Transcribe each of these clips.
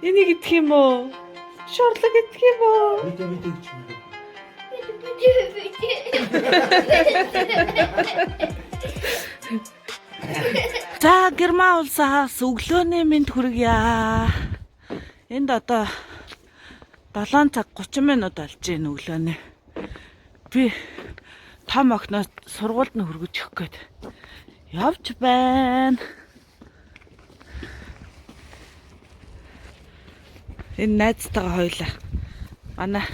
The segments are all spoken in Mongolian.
Энийг идэх юм уу? Шорлог идэх юм уу? Мэдээ гэж юм. За Герман улсаас өглөөний мэнд хүргье. Энд одоо 7 цаг 30 минут болж байна өглөөний. Би том охиноос сургуульд нь хөргөж өгөх гээд явж байна. Энэ найзтайгаа хоёлаа. Манай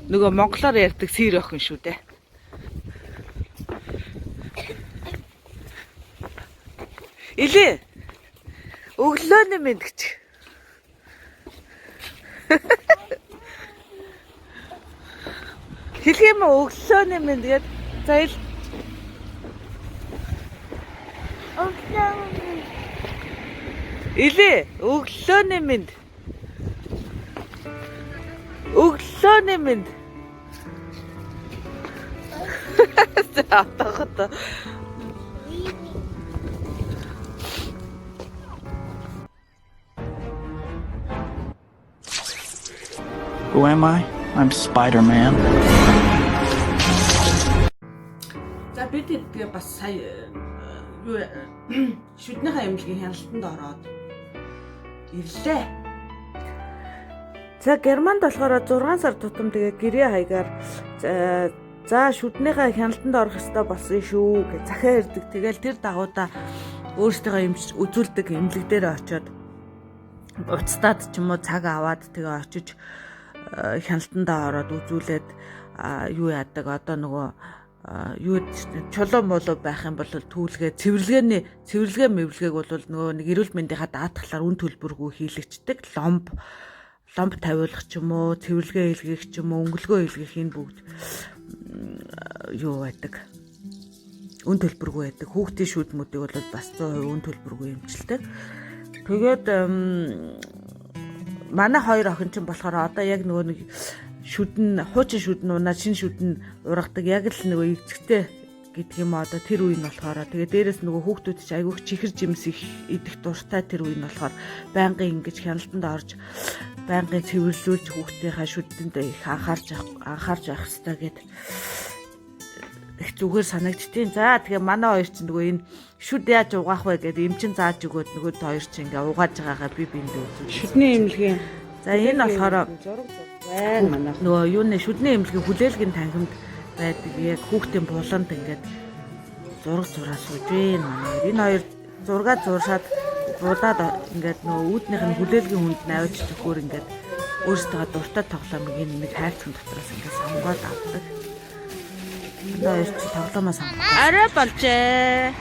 нөгөө монголоор ярьдаг сэр охин шүү дээ. Илээ. Өглөөний мэнд гэж. Хэлэх юм уу өглөөний мэнд гээд. За ил. Илээ. Өглөөний мэнд. Өглөөний мэнд. За атахад. Who am I? I'm Spider-Man. За бид тэгээ бас сая юу шүднийхээ эмнэлгийн хяналтанд ороод ирлээ. За Германд болохоор 6 сар тутам тэгээ гэрээ хаягаар за шүднийхээ хяналтанд орох ёстой болсон шүү гэж захиа ирдэг. Тэгэл тэр дагуудаа өөрсдөө үзүүлдэг эмнэлэг дээр очиод уцтаад ч юм уу цаг аваад тэгээ очиж хяналтандаа ороод үзүүлээд юу яадаг одоо нөгөө юу чулуу молоо байх юм бол түүлгээ цэвэрлэгээ мэвлэгээг бол нөгөө нэг эрүүл мэндийнхаа даатгалаар үн төлбөргүй хийлэгчдэг ломб тавиулах ч юм уу цэвэрлэгээ хийлгэх ч юм уу өнгөлгөө хийлгэх энэ бүгд юу байдаг үн төлбөргүй байдаг хүүхдийн шүдмүүдийг бол бас 100% үн төлбөргүй эмчилдэг. Тэгээд манай хоёр охин ч болохоор одоо яг нөгөө нэг хуучин шүдэн унаа шинэ шүдэн ургадаг яг л нөгөө эвцэгтэй гэдэг юм одоо тэр үе нь болохоор тэгээ дээрэс нөгөө хүүхдүүд ч айгүйх чихэр жимс их идэх дуртай тэр үе нь болохоор байнгын ингэж хяналтанд орж байнгын цэвэрлүүлж хүүхдийнхаа шүдэнд их анхаарч авах хэрэгтэй гэд их зүгээр санагдтiin. За тэгээ манай хоёр ч нөгөө энэ шүд яаж угаах вэ гэдэг эмчин зааж өгөөд нөгөө хоёр ч ингээ угааж байгаагаа би биэндээ үзүү. Шүдний эмнэлгийн. За энэ болохоор байна манай. нөгөө юуны шүдний эмнэлгийн хүлээлгийн танхимд байдаг яг хүүхдийн буланд ингээд зураг сууж байна манай. Энэ хоёр зураг зуршаад будаад ингээд нөгөө үүднийх нь хүлээлгийн хүнд навьж өгөхөөр ингээд өөрсдөө дуртай тоглоомыг нэг хайрцаг дотроос ингээд сонгоод авдаг. Наяр чи тоглоомоо сонгох. Арай болжээ.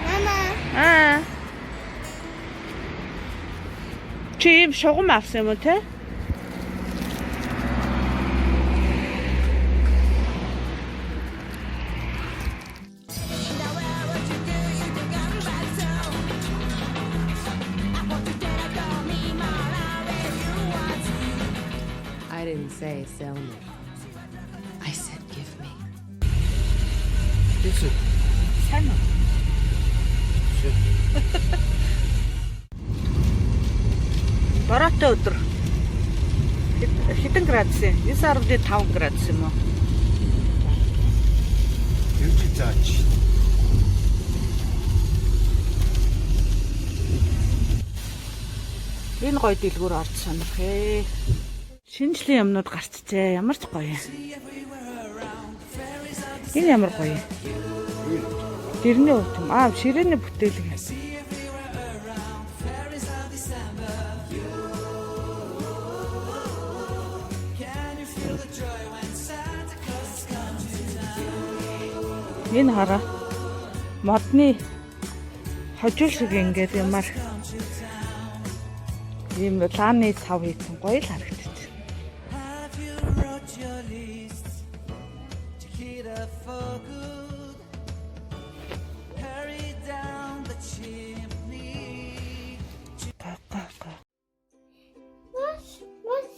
Мама. Чи юм шугам авсан юм уу те? I didn't say sell me. I said give me. Тэгсэн. Сайн уу? Бороотой өдөр. Хэдэн градус юм? 9.5 градус юм уу? Юу ч зааж. Энэ гоё дэлгүүр орж сонирх ээ. Шинжлэх юмнууд гарчжээ. Ямар ч гоё юм. Энэ ямар гоё юм. Дэрний өвт юм. Ширээний бүтээлэг. Энэ хараа. Модны хожил шиг ингээд юмар. Ийм лааны цав хийсэн гоё л харагдчих.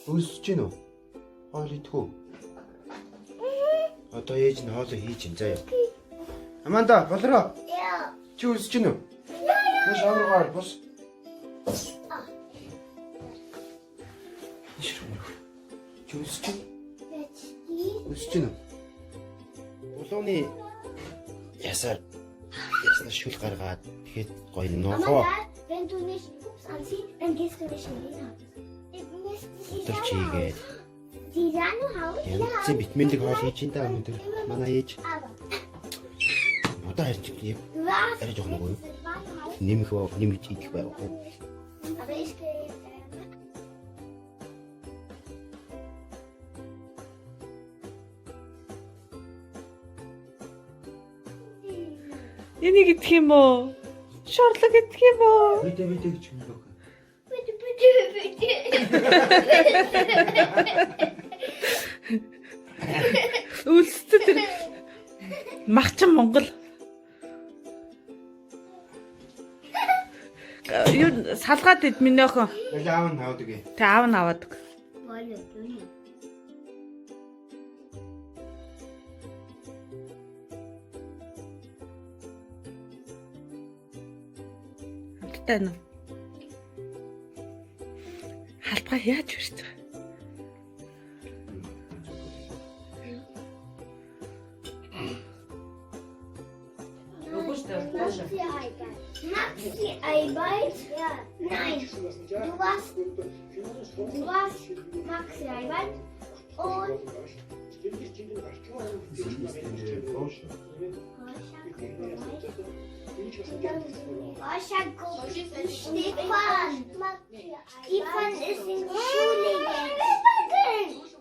Өсөж гин үү? Хоол идэхүү. Одоо ээж нь хоолоо хийж ин заяа. Аманда, болроо. Чи өсөж гин үү? schau mal, was? Чи үсэж чинь? Үсэж чинь үү? Улууны ясаар шүл гаргаад тэгэхэд гоё нохоо. Wenn du nicht Pups anziehst, dann gehst du nicht in den Haus. Тэр чигээд Die Sahne Haus? янзын витаминлэг хоол хийж ин та өнөдөр. Манай ээж Aber одоо харж ийм du warst арай жоох нөгөө das warme Haus. нэмж идэх байв. Aber ich gehe. Энийг идэх юм уу? Шорлог идэх юм уу? Бидэ гэж юм уу? Bitte, bitte, bitte. Үлстэй тэр махчин Монгол. Юу салгаад ид миний охин. Яг аав нь хавдаг ээ. Тэ аав нь аваадаг. Wolle, Dünne. Хамттай нь. Халбага яаж үрж байгаа? Maxi Eiweiß? Ja. Nein. Du warst Maxi Eiweiß und Stefan. Stefan ist in die Schule jetzt.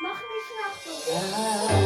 Mach mich noch so.